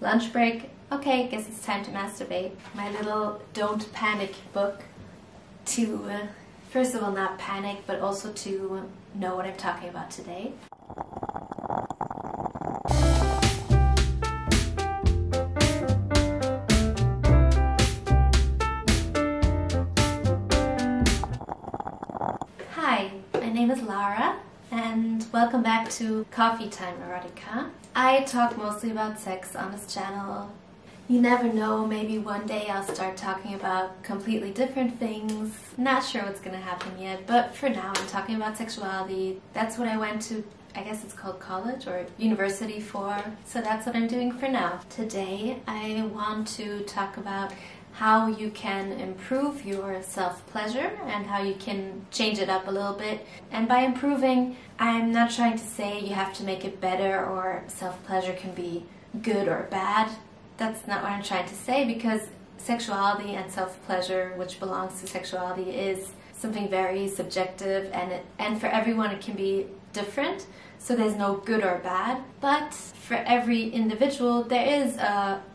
Lunch break. Okay, guess it's time to masturbate. My little don't panic book to, first of all, not panic, but also to know what I'm talking about today. Hi, my name is Lara, and welcome back to Coffee Time Erotica. I talk mostly about sex on this channel. You never know, maybe one day I'll start talking about completely different things. Not sure what's gonna happen yet, but for now I'm talking about sexuality. That's what I went to, I guess it's called college or university for, so that's what I'm doing for now. Today I want to talk about how you can improve your self-pleasure and how you can change it up a little bit. And by improving, I'm not trying to say you have to make it better or self-pleasure can be good or bad. That's not what I'm trying to say, because sexuality and self-pleasure, which belongs to sexuality, is something very subjective, and for everyone it can be different. So there's no good or bad, but for every individual there is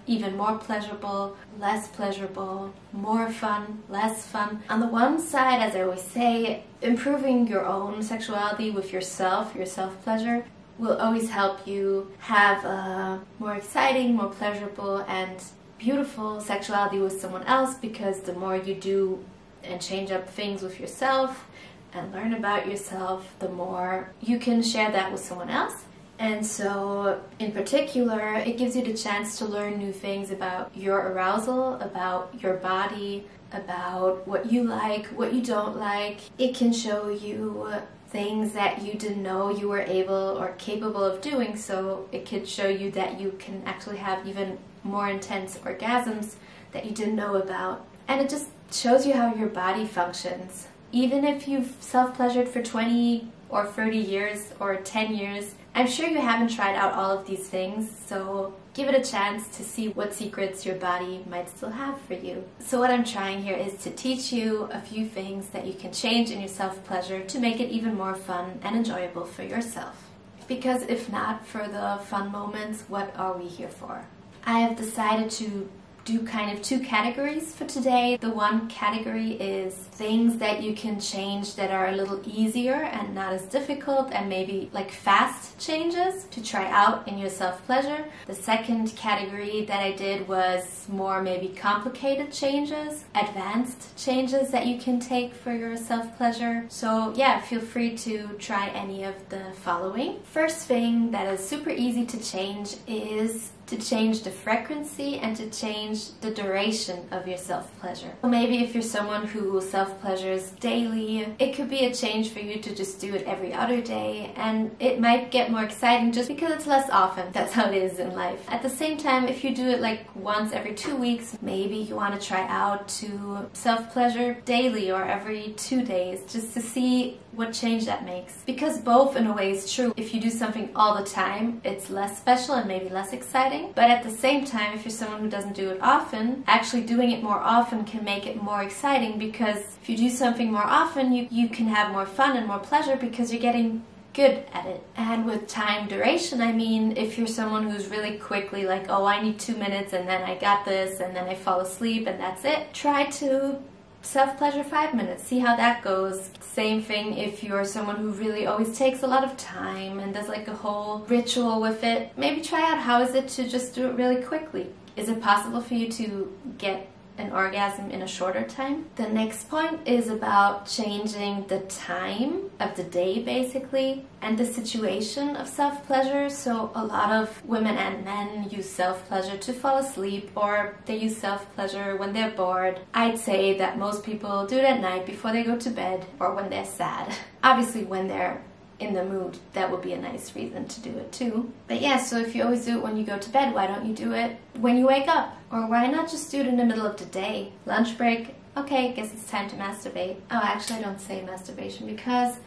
even more pleasurable, less pleasurable, more fun, less fun. On the one side, as I always say, improving your own sexuality with yourself, your self-pleasure, will always help you have a more exciting, more pleasurable and beautiful sexuality with someone else, because the more you do and change up things with yourself and learn about yourself, the more you can share that with someone else. And so in particular, it gives you the chance to learn new things about your arousal, about your body, about what you like, what you don't like. It can show you things that you didn't know you were able or capable of doing, so it could show you that you can actually have even more intense orgasms that you didn't know about. And it just shows you how your body functions. Even if you've self-pleasured for 20 or 30 years or 10 years, I'm sure you haven't tried out all of these things, so give it a chance to see what secrets your body might still have for you. So what I'm trying here is to teach you a few things that you can change in your self-pleasure to make it even more fun and enjoyable for yourself. Because if not for the fun moments, what are we here for? I have decided to do kind of two categories for today. The one category is things that you can change that are a little easier and not as difficult, and maybe like fast changes to try out in your self-pleasure. The second category that I did was more maybe complicated changes, advanced changes that you can take for your self-pleasure. So yeah, feel free to try any of the following. First thing that is super easy to change is to change the frequency and to change the duration of your self-pleasure. So maybe if you're someone who self-pleasures daily, it could be a change for you to just do it every other day, and it might get more exciting just because it's less often. That's how it is in life. At the same time, if you do it like once every 2 weeks, maybe you want to try out to self-pleasure daily or every 2 days, just to see what change that makes. Because both in a way is true. If you do something all the time, it's less special and maybe less exciting. But at the same time, if you're someone who doesn't do it often, actually doing it more often can make it more exciting, because if you do something more often, you can have more fun and more pleasure because you're getting good at it. And with time duration, I mean, if you're someone who's really quickly like, oh, I need 2 minutes and then I got this and then I fall asleep and that's it, try to self-pleasure 5 minutes, see how that goes. Same thing if you're someone who really always takes a lot of time and does like a whole ritual with it. Maybe try out how is it to just do it really quickly. Is it possible for you to get an orgasm in a shorter time? The next point is about changing the time of the day, basically, and the situation of self-pleasure. So a lot of women and men use self-pleasure to fall asleep, or they use self-pleasure when they're bored. I'd say that most people do it at night before they go to bed, or when they're sad. Obviously when they're in the mood, that would be a nice reason to do it too. But yeah, so if you always do it when you go to bed, why don't you do it when you wake up? Or why not just do it in the middle of the day? Lunch break, okay, guess it's time to masturbate. Oh, actually I don't say masturbation, because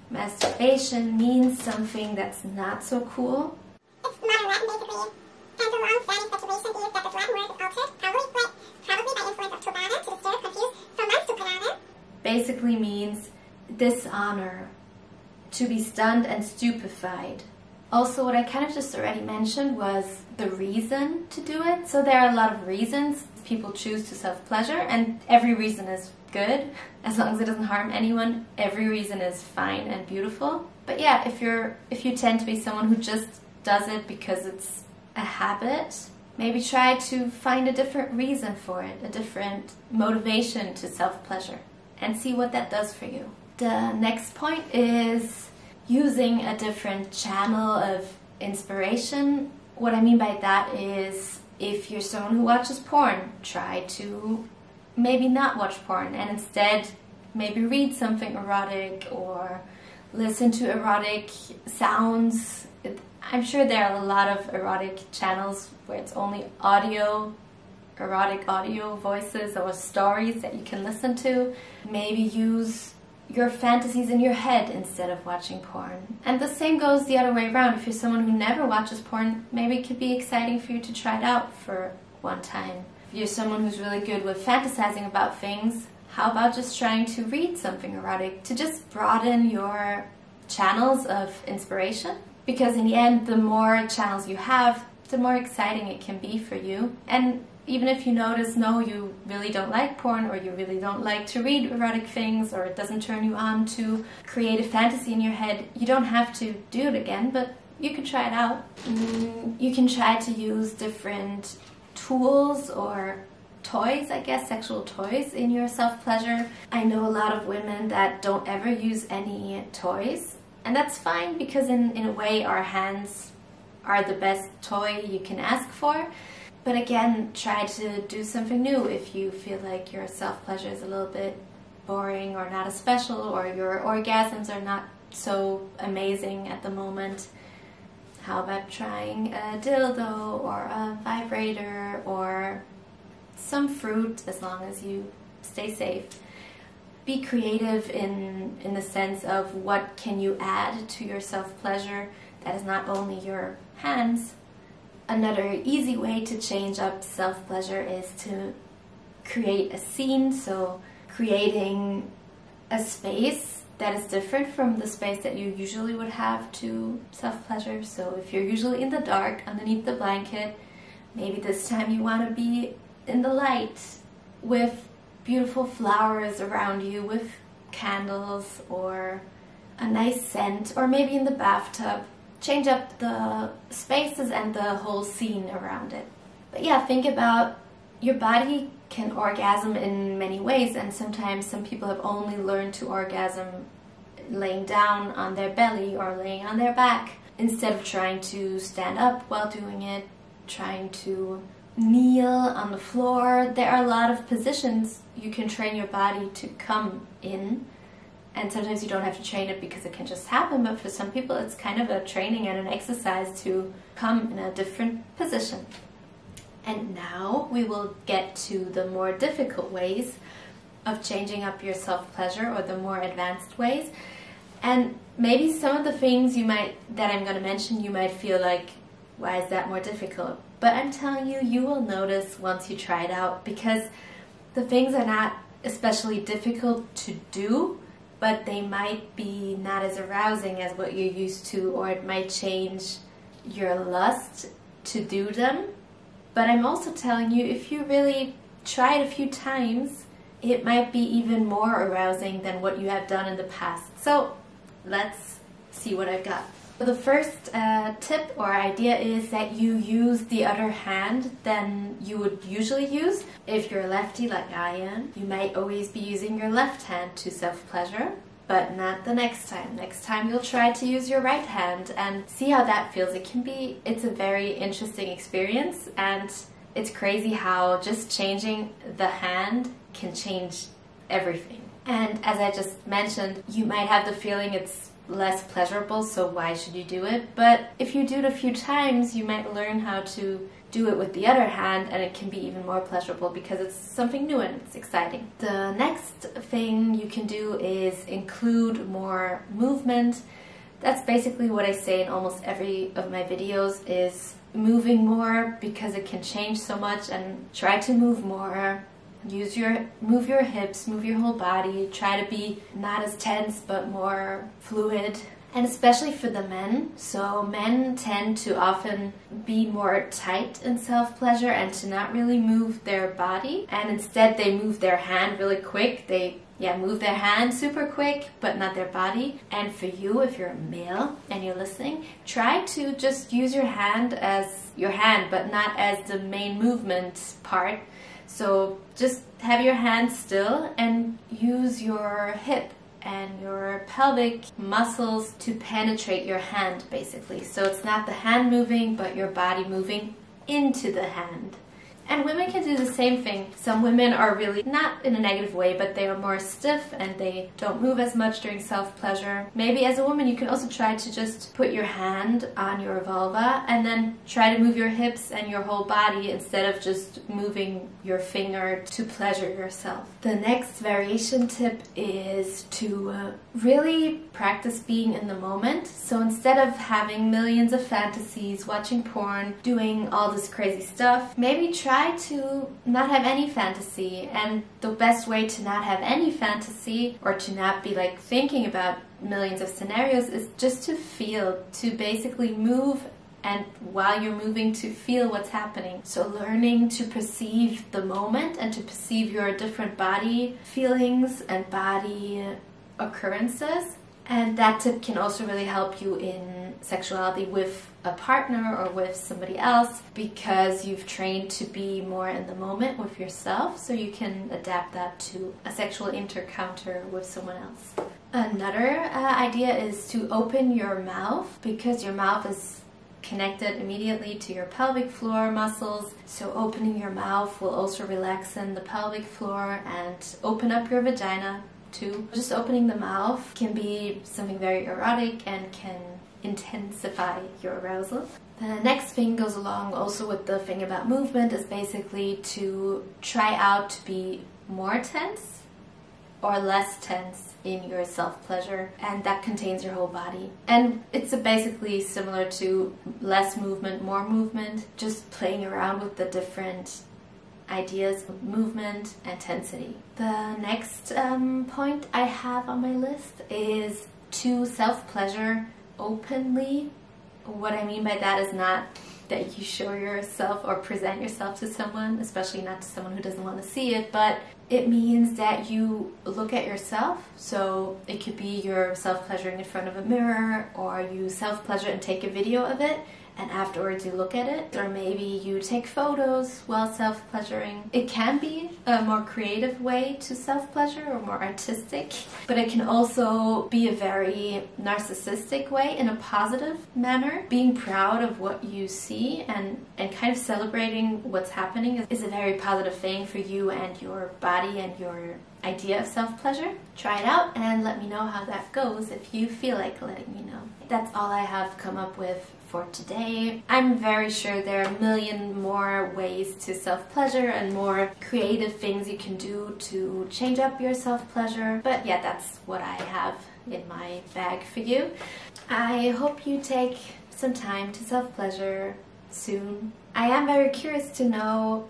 masturbation means something that's not so cool. It's modern Latin basically, and the long-standing speculation is that the Latin word is altered, probably by influence of turbana, to disturb, confuse, from months to pranana. Basically means dishonor, to be stunned and stupefied, Also, what I kind of just already mentioned was the reason to do it. So there are a lot of reasons people choose to self-pleasure, and every reason is good. As long as it doesn't harm anyone, every reason is fine and beautiful. But yeah, if you tend to be someone who just does it because it's a habit, maybe try to find a different reason for it, a different motivation to self-pleasure, and see what that does for you. The next point is using a different channel of inspiration. What I mean by that is, if you're someone who watches porn, try to maybe not watch porn and instead maybe read something erotic or listen to erotic sounds. I'm sure there are a lot of erotic channels where it's only audio, erotic audio voices or stories that you can listen to. Maybe use your fantasies in your head instead of watching porn. And the same goes the other way around. If you're someone who never watches porn, maybe it could be exciting for you to try it out for one time. If you're someone who's really good with fantasizing about things, how about just trying to read something erotic to just broaden your channels of inspiration? Because in the end, the more channels you have, the more exciting it can be for you. And even if you notice, no, you really don't like porn, or you really don't like to read erotic things, or it doesn't turn you on to create a fantasy in your head, you don't have to do it again, but you can try it out. You can try to use different tools or toys, I guess, sexual toys in your self-pleasure. I know a lot of women that don't ever use any toys, and that's fine, because in a way our hands are the best toy you can ask for. But again, try to do something new if you feel like your self-pleasure is a little bit boring or not as special, or your orgasms are not so amazing at the moment. How about trying a dildo or a vibrator or some fruit, as long as you stay safe. Be creative in the sense of what can you add to your self-pleasure that is not only your hands. Another easy way to change up self-pleasure is to create a scene, so creating a space that is different from the space that you usually would have to self-pleasure. So if you're usually in the dark underneath the blanket, maybe this time you want to be in the light with beautiful flowers around you, with candles or a nice scent, or maybe in the bathtub. Change up the spaces and the whole scene around it. But yeah, think about, your body can orgasm in many ways, and sometimes some people have only learned to orgasm laying down on their belly or laying on their back, instead of trying to stand up while doing it, trying to kneel on the floor. There are a lot of positions you can train your body to come in. And sometimes you don't have to train it because it can just happen, but for some people it's kind of a training and an exercise to come in a different position. And now we will get to the more difficult ways of changing up your self-pleasure, or the more advanced ways. And maybe some of the things that I'm going to mention, you might feel like, why is that more difficult? But I'm telling you, you will notice once you try it out, because the things are not especially difficult to do, but they might be not as arousing as what you're used to, or it might change your lust to do them. But I'm also telling you, if you really try it a few times, it might be even more arousing than what you have done in the past. So let's see what I've got. The first tip or idea is that you use the other hand than you would usually use. If you're a lefty like I am, you might always be using your left hand to self-pleasure, but not the next time. Next time you'll try to use your right hand and see how that feels. It's a very interesting experience, and it's crazy how just changing the hand can change everything. And as I just mentioned, you might have the feeling it's less pleasurable, so why should you do it? But if you do it a few times, you might learn how to do it with the other hand, and it can be even more pleasurable because it's something new and it's exciting. The next thing you can do is include more movement. That's basically what I say in almost every of my videos, is moving more, because it can change so much. And try to move more. Move your hips, move your whole body. Try to be not as tense but more fluid. and especially for the men. So men tend to often be more tight in self-pleasure and to not really move their body, and instead they move their hand really quick. They move their hand super quick, but not their body. And for you, if you're a male and you're listening, try to just use your hand as your hand, but not as the main movement part. So just have your hand still and use your hip and your pelvic muscles to penetrate your hand, basically. So it's not the hand moving, but your body moving into the hand. And women can do the same thing. Some women are really, not in a negative way, but they are more stiff and they don't move as much during self-pleasure. Maybe as a woman you can also try to just put your hand on your vulva and then try to move your hips and your whole body instead of just moving your finger to pleasure yourself. The next variation tip is to really practice being in the moment. So instead of having millions of fantasies, watching porn, doing all this crazy stuff, maybe try to not have any fantasy. And the best way to not have any fantasy, or to not be like thinking about millions of scenarios, is just to feel, to basically move, and while you're moving to feel what's happening. So learning to perceive the moment and to perceive your different body feelings and body occurrences. And that tip can also really help you in sexuality with a partner or with somebody else, because you've trained to be more in the moment with yourself, so you can adapt that to a sexual encounter with someone else. Another idea is to open your mouth, because your mouth is connected immediately to your pelvic floor muscles. So opening your mouth will also relax in the pelvic floor and open up your vagina too. Just opening the mouth can be something very erotic and can intensify your arousal. The next thing goes along also with the thing about movement, is basically to try out to be more tense or less tense in your self-pleasure, and that contains your whole body. And it's basically similar to less movement, more movement, just playing around with the different ideas of movement and tensity. The next point I have on my list is to self-pleasure openly. What I mean by that is not that you show yourself or present yourself to someone, especially not to someone who doesn't want to see it, but it means that you look at yourself. So it could be you're self-pleasuring in front of a mirror, or you self-pleasure and take a video of it, and afterwards you look at it, or maybe you take photos while self-pleasuring. It can be a more creative way to self-pleasure, or more artistic, but it can also be a very narcissistic way in a positive manner. Being proud of what you see and kind of celebrating what's happening is a very positive thing for you and your body and your idea of self-pleasure. Try it out and let me know how that goes if you feel like letting me know. That's all I have come up with for today. I'm very sure there are a million more ways to self-pleasure and more creative things you can do to change up your self-pleasure. But yeah, that's what I have in my bag for you. I hope you take some time to self-pleasure soon. I am very curious to know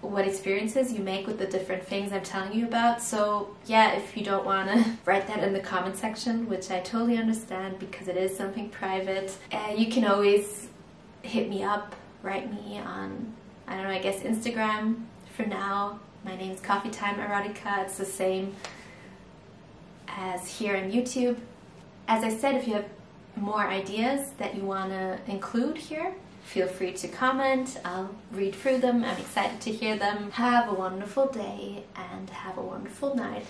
what experiences you make with the different things I'm telling you about. So yeah, if you don't want to write that in the comment section, which I totally understand because it is something private, you can always hit me up, write me on, I don't know, I guess Instagram for now. My name's Coffee Time Erotica. It's the same as here on YouTube. As I said, if you have more ideas that you want to include here, feel free to comment. I'll read through them. I'm excited to hear them. Have a wonderful day and have a wonderful night.